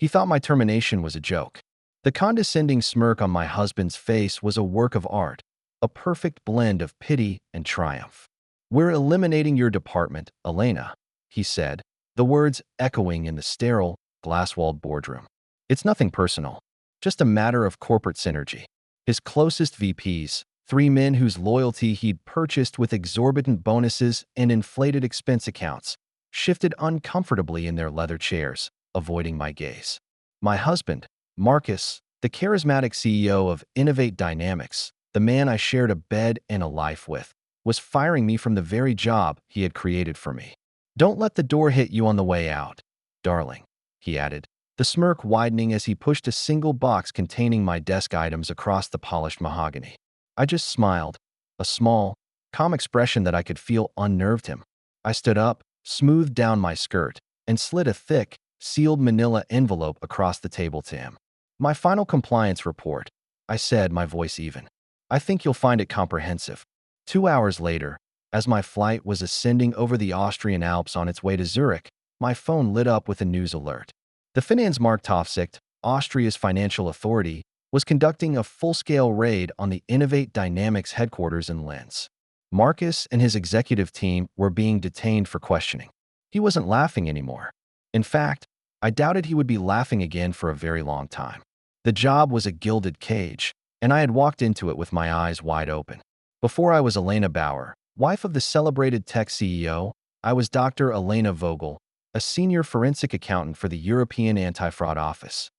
He thought my termination was a joke. The condescending smirk on my husband's face was a work of art, a perfect blend of pity and triumph. "We're eliminating your department, Elena," he said, the words echoing in the sterile, glass-walled boardroom. "It's nothing personal, just a matter of corporate synergy." His closest VPs, three men whose loyalty he'd purchased with exorbitant bonuses and inflated expense accounts, shifted uncomfortably in their leather chairs, avoiding my gaze. My husband, Marcus, the charismatic CEO of Innovate Dynamics, the man I shared a bed and a life with, was firing me from the very job he had created for me. "Don't let the door hit you on the way out, darling," he added, the smirk widening as he pushed a single box containing my desk items across the polished mahogany. I just smiled, a small, calm expression that I could feel unnerved him. I stood up, smoothed down my skirt, and slid a thick, sealed manila envelope across the table to him. "My final compliance report," I said, my voice even. "I think you'll find it comprehensive." 2 hours later, as my flight was ascending over the Austrian Alps on its way to Zurich, my phone lit up with a news alert. The Finanzmarktaufsicht, Austria's financial authority, was conducting a full-scale raid on the Innovate Dynamics headquarters in Linz. Marcus and his executive team were being detained for questioning. He wasn't laughing anymore. In fact, I doubted he would be laughing again for a very long time. The job was a gilded cage, and I had walked into it with my eyes wide open. Before I was Elena Bauer, wife of the celebrated tech CEO, I was Dr. Elena Vogel, a senior forensic accountant for the European Anti-Fraud Office.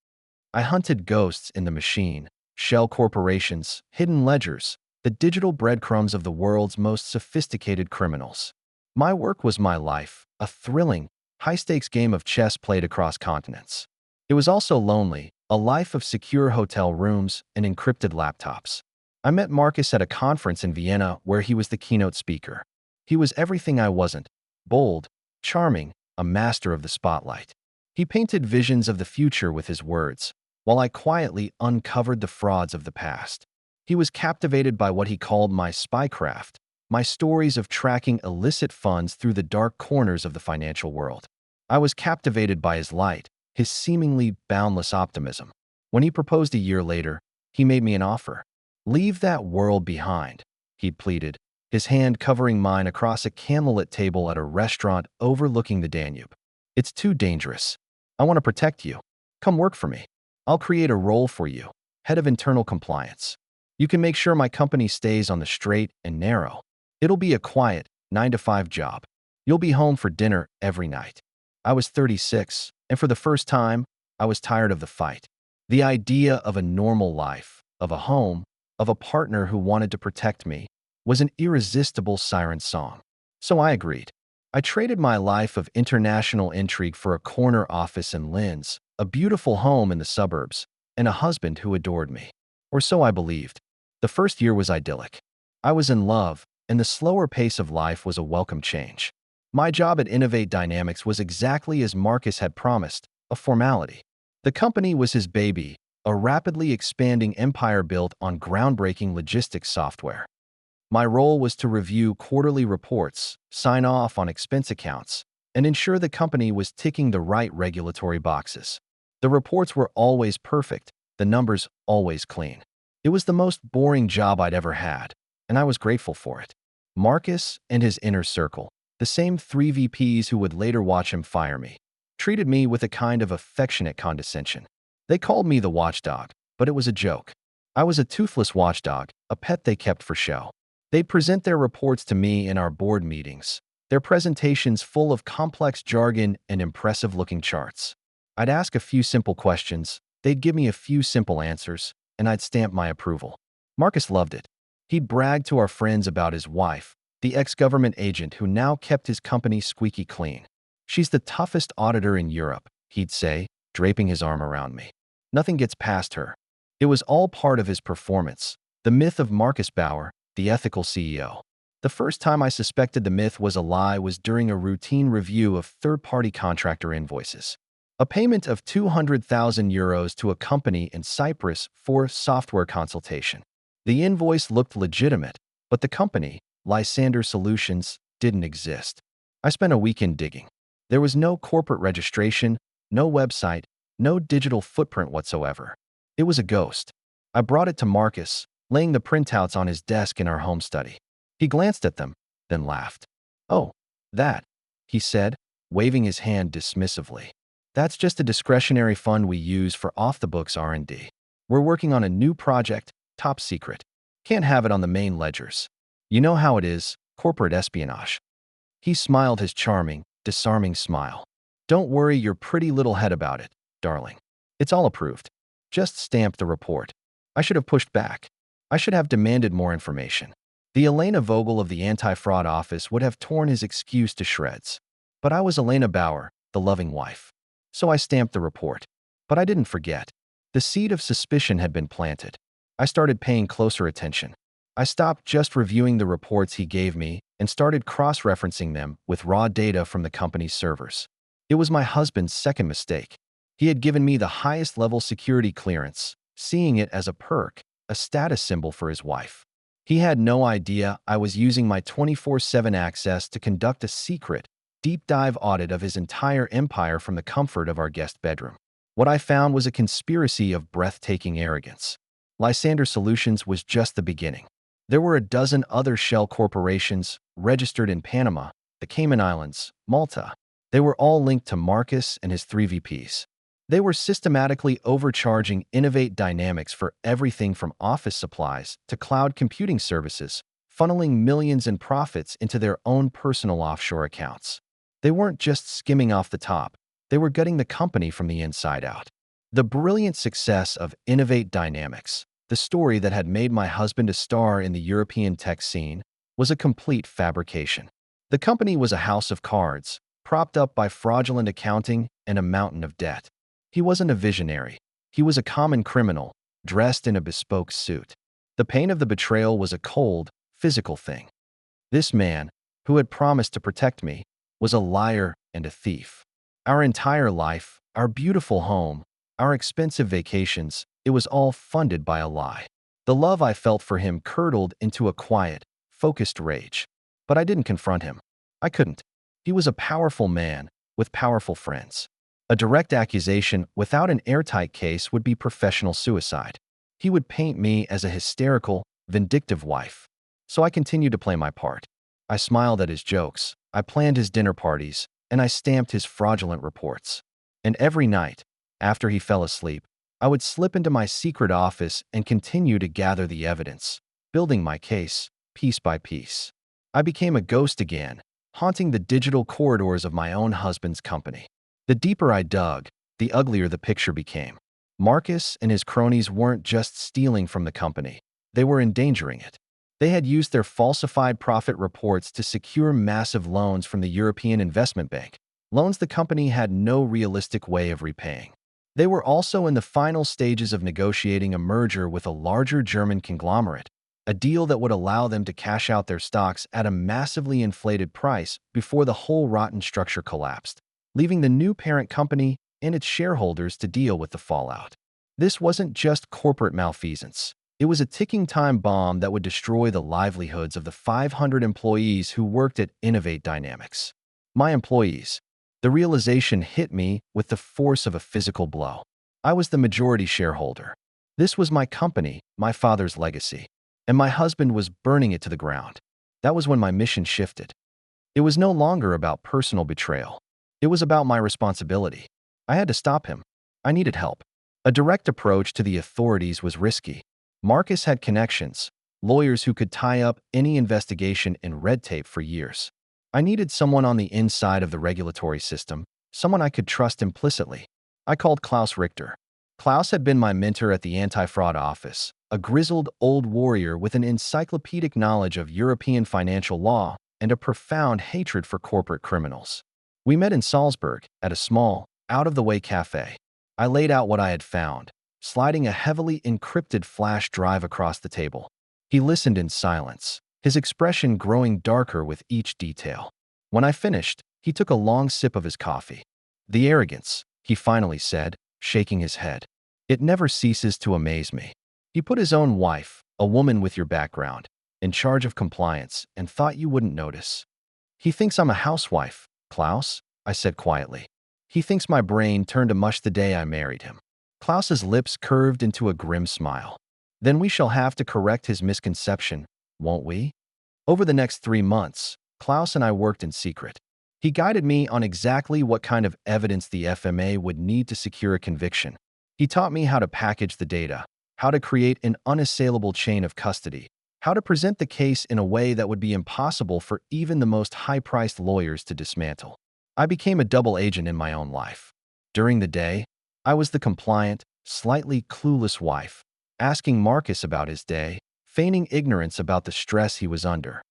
I hunted ghosts in the machine, shell corporations, hidden ledgers, the digital breadcrumbs of the world's most sophisticated criminals. My work was my life, a thrilling, high-stakes game of chess played across continents. It was also lonely, a life of secure hotel rooms and encrypted laptops. I met Marcus at a conference in Vienna where he was the keynote speaker. He was everything I wasn't: bold, charming, a master of the spotlight. He painted visions of the future with his words, while I quietly uncovered the frauds of the past. He was captivated by what he called my spycraft, my stories of tracking illicit funds through the dark corners of the financial world. I was captivated by his light, his seemingly boundless optimism. When he proposed a year later, he made me an offer. "Leave that world behind," he pleaded, his hand covering mine across a candlelit table at a restaurant overlooking the Danube. "It's too dangerous. I want to protect you. Come work for me. I'll create a role for you, head of internal compliance. You can make sure my company stays on the straight and narrow. It'll be a quiet, 9-to-5 job. You'll be home for dinner every night." I was 36, and for the first time, I was tired of the fight. The idea of a normal life, of a home, of a partner who wanted to protect me, was an irresistible siren song. So I agreed. I traded my life of international intrigue for a corner office in Linz, a beautiful home in the suburbs, and a husband who adored me. Or so I believed. The first year was idyllic. I was in love, and the slower pace of life was a welcome change. My job at Innovate Dynamics was exactly as Marcus had promised, a formality. The company was his baby, a rapidly expanding empire built on groundbreaking logistics software. My role was to review quarterly reports, sign off on expense accounts, and ensure the company was ticking the right regulatory boxes. The reports were always perfect, the numbers always clean. It was the most boring job I'd ever had, and I was grateful for it. Marcus and his inner circle, the same three VPs who would later watch him fire me, treated me with a kind of affectionate condescension. They called me the watchdog, but it was a joke. I was a toothless watchdog, a pet they kept for show. They'd present their reports to me in our board meetings, their presentations full of complex jargon and impressive-looking charts. I'd ask a few simple questions, they'd give me a few simple answers, and I'd stamp my approval. Marcus loved it. He'd brag to our friends about his wife, the ex-government agent who now kept his company squeaky clean. "She's the toughest auditor in Europe," he'd say, draping his arm around me. "Nothing gets past her." It was all part of his performance, the myth of Marcus Bauer, the ethical CEO. The first time I suspected the myth was a lie was during a routine review of third-party contractor invoices. A payment of 200,000 euros to a company in Cyprus for software consultation. The invoice looked legitimate, but the company, Lysander Solutions, didn't exist. I spent a weekend digging. There was no corporate registration, no website, No digital footprint whatsoever. It was a ghost. I brought it to Marcus, laying the printouts on his desk in our home study. He glanced at them, then laughed. "Oh, that," he said, waving his hand dismissively. "That's just a discretionary fund we use for off-the-books R&D. We're working on a new project, top secret. Can't have it on the main ledgers. You know how it is, corporate espionage." He smiled his charming, disarming smile. "Don't worry your pretty little head about it, darling. It's all approved. Just stamp the report." I should have pushed back. I should have demanded more information. The Elena Vogel of the anti-fraud office would have torn his excuse to shreds. But I was Elena Bauer, the loving wife. So I stamped the report. But I didn't forget. The seed of suspicion had been planted. I started paying closer attention. I stopped just reviewing the reports he gave me and started cross-referencing them with raw data from the company's servers. It was my husband's second mistake. He had given me the highest level security clearance, seeing it as a perk, a status symbol for his wife. He had no idea I was using my 24/7 access to conduct a secret, deep dive audit of his entire empire from the comfort of our guest bedroom. What I found was a conspiracy of breathtaking arrogance. Lysander Solutions was just the beginning. There were a dozen other shell corporations registered in Panama, the Cayman Islands, Malta. They were all linked to Marcus and his 3 VPs. They were systematically overcharging Innovate Dynamics for everything from office supplies to cloud computing services, funneling millions in profits into their own personal offshore accounts. They weren't just skimming off the top, they were gutting the company from the inside out. The brilliant success of Innovate Dynamics, the story that had made my husband a star in the European tech scene, was a complete fabrication. The company was a house of cards, propped up by fraudulent accounting and a mountain of debt. He wasn't a visionary. He was a common criminal, dressed in a bespoke suit. The pain of the betrayal was a cold, physical thing. This man, who had promised to protect me, was a liar and a thief. Our entire life, our beautiful home, our expensive vacations, it was all funded by a lie. The love I felt for him curdled into a quiet, focused rage. But I didn't confront him. I couldn't. He was a powerful man with powerful friends. A direct accusation without an airtight case would be professional suicide. He would paint me as a hysterical, vindictive wife. So I continued to play my part. I smiled at his jokes, I planned his dinner parties, and I stamped his fraudulent reports. And every night, after he fell asleep, I would slip into my secret office and continue to gather the evidence, building my case, piece by piece. I became a ghost again, haunting the digital corridors of my own husband's company. The deeper I dug, the uglier the picture became. Marcus and his cronies weren't just stealing from the company, they were endangering it. They had used their falsified profit reports to secure massive loans from the European Investment Bank, loans the company had no realistic way of repaying. They were also in the final stages of negotiating a merger with a larger German conglomerate, a deal that would allow them to cash out their stocks at a massively inflated price before the whole rotten structure collapsed, leaving the new parent company and its shareholders to deal with the fallout. This wasn't just corporate malfeasance. It was a ticking time bomb that would destroy the livelihoods of the 500 employees who worked at Innovate Dynamics. My employees. The realization hit me with the force of a physical blow. I was the majority shareholder. This was my company, my father's legacy, and my husband was burning it to the ground. That was when my mission shifted. It was no longer about personal betrayal. It was about my responsibility. I had to stop him. I needed help. A direct approach to the authorities was risky. Marcus had connections, lawyers who could tie up any investigation in red tape for years. I needed someone on the inside of the regulatory system, someone I could trust implicitly. I called Klaus Richter. Klaus had been my mentor at the anti-fraud office, a grizzled old warrior with an encyclopedic knowledge of European financial law and a profound hatred for corporate criminals. We met in Salzburg at a small, out-of-the-way cafe. I laid out what I had found, sliding a heavily encrypted flash drive across the table. He listened in silence, his expression growing darker with each detail. When I finished, he took a long sip of his coffee. "The arrogance," he finally said, shaking his head. "It never ceases to amaze me. He put his own wife, a woman with your background, in charge of compliance and thought you wouldn't notice. He thinks I'm a housewife, Klaus," I said quietly. He thinks my brain turned to mush the day I married him. Klaus's lips curved into a grim smile. Then we shall have to correct his misconception, won't we? Over the next 3 months, Klaus and I worked in secret. He guided me on exactly what kind of evidence the FMA would need to secure a conviction. He taught me how to package the data, how to create an unassailable chain of custody, how to present the case in a way that would be impossible for even the most high-priced lawyers to dismantle. I became a double agent in my own life. During the day, I was the compliant, slightly clueless wife, asking Marcus about his day, feigning ignorance about the stress he was under.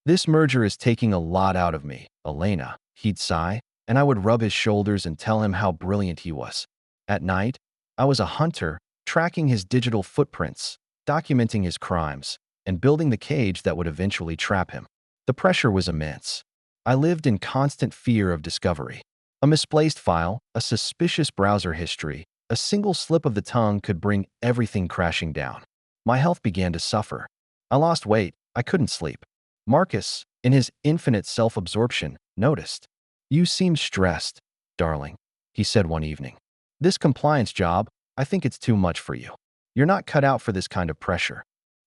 "This merger is taking a lot out of me, Elena," he'd sigh, and I would rub his shoulders and tell him how brilliant he was. At night, I was a hunter, tracking his digital footprints, documenting his crimes, and building the cage that would eventually trap him. The pressure was immense. I lived in constant fear of discovery. A misplaced file, a suspicious browser history, a single slip of the tongue could bring everything crashing down. My health began to suffer. I lost weight. I couldn't sleep. Marcus, in his infinite self-absorption, noticed. "You seem stressed, darling," he said one evening. "This compliance job, I think it's too much for you. You're not cut out for this kind of pressure."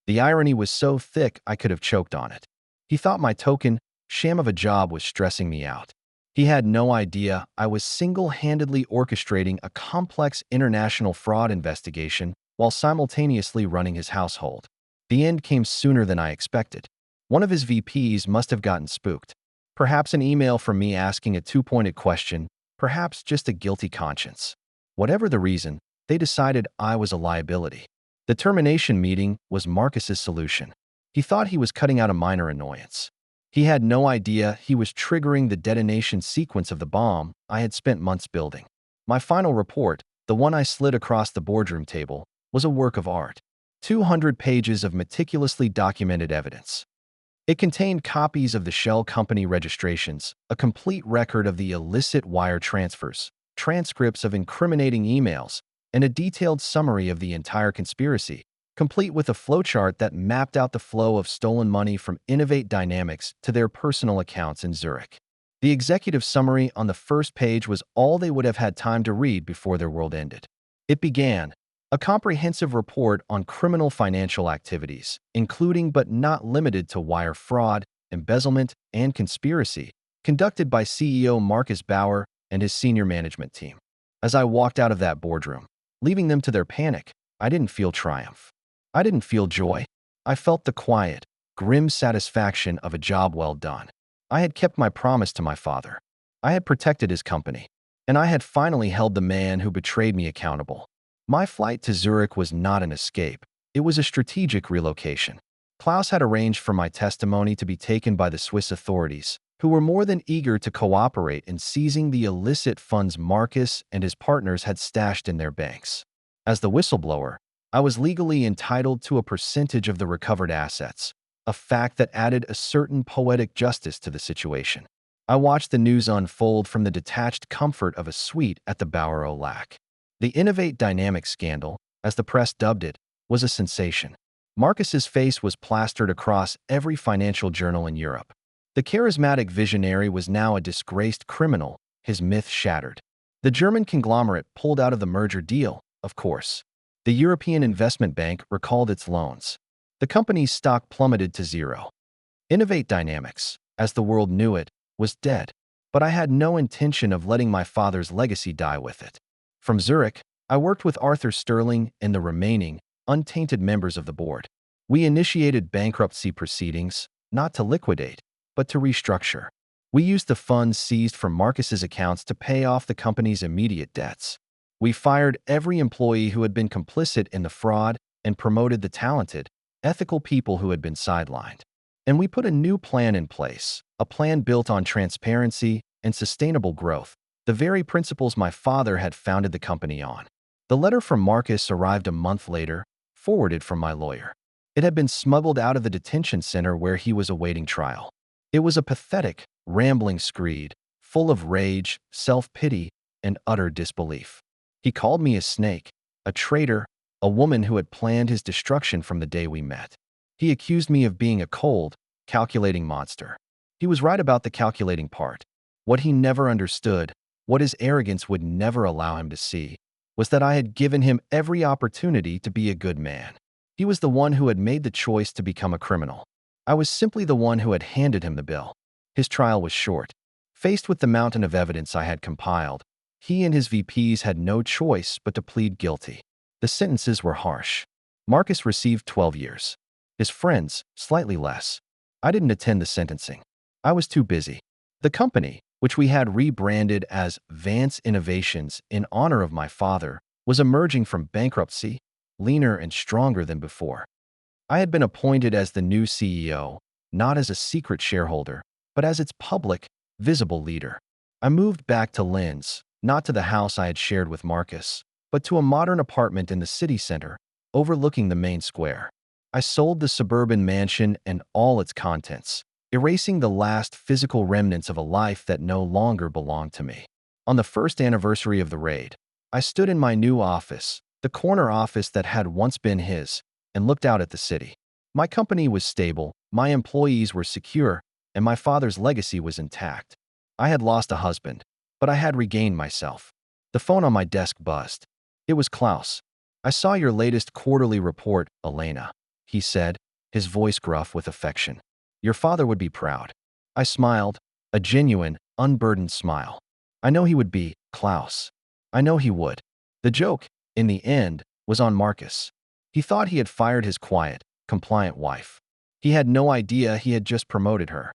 The irony was so thick I could have choked on it. He thought my token, sham of a job was stressing me out. He had no idea I was single-handedly orchestrating a complex international fraud investigation while simultaneously running his household. The end came sooner than I expected. One of his VPs must have gotten spooked. Perhaps an email from me asking a two-pointed question, perhaps just a guilty conscience. Whatever the reason, they decided I was a liability. The termination meeting was Marcus's solution. He thought he was cutting out a minor annoyance. He had no idea he was triggering the detonation sequence of the bomb I had spent months building. My final report, the one I slid across the boardroom table, was a work of art. 200 pages of meticulously documented evidence. It contained copies of the shell company registrations, a complete record of the illicit wire transfers, transcripts of incriminating emails, and a detailed summary of the entire conspiracy, complete with a flowchart that mapped out the flow of stolen money from Innovate Dynamics to their personal accounts in Zurich. The executive summary on the first page was all they would have had time to read before their world ended. It began, "A comprehensive report on criminal financial activities, including but not limited to wire fraud, embezzlement, and conspiracy, conducted by CEO Marcus Bauer and his senior management team." As I walked out of that boardroom, leaving them to their panic, I didn't feel triumph. I didn't feel joy. I felt the quiet, grim satisfaction of a job well done. I had kept my promise to my father. I had protected his company. And I had finally held the man who betrayed me accountable. My flight to Zurich was not an escape. It was a strategic relocation. Klaus had arranged for my testimony to be taken by the Swiss authorities, who were more than eager to cooperate in seizing the illicit funds Marcus and his partners had stashed in their banks. As the whistleblower, I was legally entitled to a percentage of the recovered assets, a fact that added a certain poetic justice to the situation. I watched the news unfold from the detached comfort of a suite at the Bauer Lac. The Innovate Dynamics scandal, as the press dubbed it, was a sensation. Marcus's face was plastered across every financial journal in Europe. The charismatic visionary was now a disgraced criminal, his myth shattered. The German conglomerate pulled out of the merger deal, of course. The European Investment Bank recalled its loans. The company's stock plummeted to zero. Innovate Dynamics, as the world knew it, was dead, but I had no intention of letting my father's legacy die with it. From Zurich, I worked with Arthur Sterling and the remaining, untainted members of the board. We initiated bankruptcy proceedings, not to liquidate, but to restructure. We used the funds seized from Marcus's accounts to pay off the company's immediate debts. We fired every employee who had been complicit in the fraud and promoted the talented, ethical people who had been sidelined. And we put a new plan in place, a plan built on transparency and sustainable growth, the very principles my father had founded the company on. The letter from Marcus arrived a month later, forwarded from my lawyer. It had been smuggled out of the detention center where he was awaiting trial. It was a pathetic, rambling screed, full of rage, self-pity, and utter disbelief. He called me a snake, a traitor, a woman who had planned his destruction from the day we met. He accused me of being a cold, calculating monster. He was right about the calculating part. What he never understood What his arrogance would never allow him to see was that I had given him every opportunity to be a good man. He was the one who had made the choice to become a criminal. I was simply the one who had handed him the bill. His trial was short. Faced with the mountain of evidence I had compiled, he and his VPs had no choice but to plead guilty. The sentences were harsh. Marcus received 12 years. His friends, slightly less. I didn't attend the sentencing. I was too busy. The company, which we had rebranded as Vance Innovations in honor of my father, was emerging from bankruptcy, leaner and stronger than before. I had been appointed as the new CEO, not as a secret shareholder, but as its public, visible leader. I moved back to Lynn's, not to the house I had shared with Marcus, but to a modern apartment in the city center, overlooking the main square. I sold the suburban mansion and all its contents, erasing the last physical remnants of a life that no longer belonged to me. On the first anniversary of the raid, I stood in my new office, the corner office that had once been his, and looked out at the city. My company was stable, my employees were secure, and my father's legacy was intact. I had lost a husband, but I had regained myself. The phone on my desk buzzed. It was Klaus. "I saw your latest quarterly report, Elena," he said, his voice gruff with affection. "Your father would be proud." I smiled, a genuine, unburdened smile. I know he would be, Klaus. I know he would. The joke, in the end, was on Marcus. He thought he had fired his quiet, compliant wife. He had no idea he had just promoted her.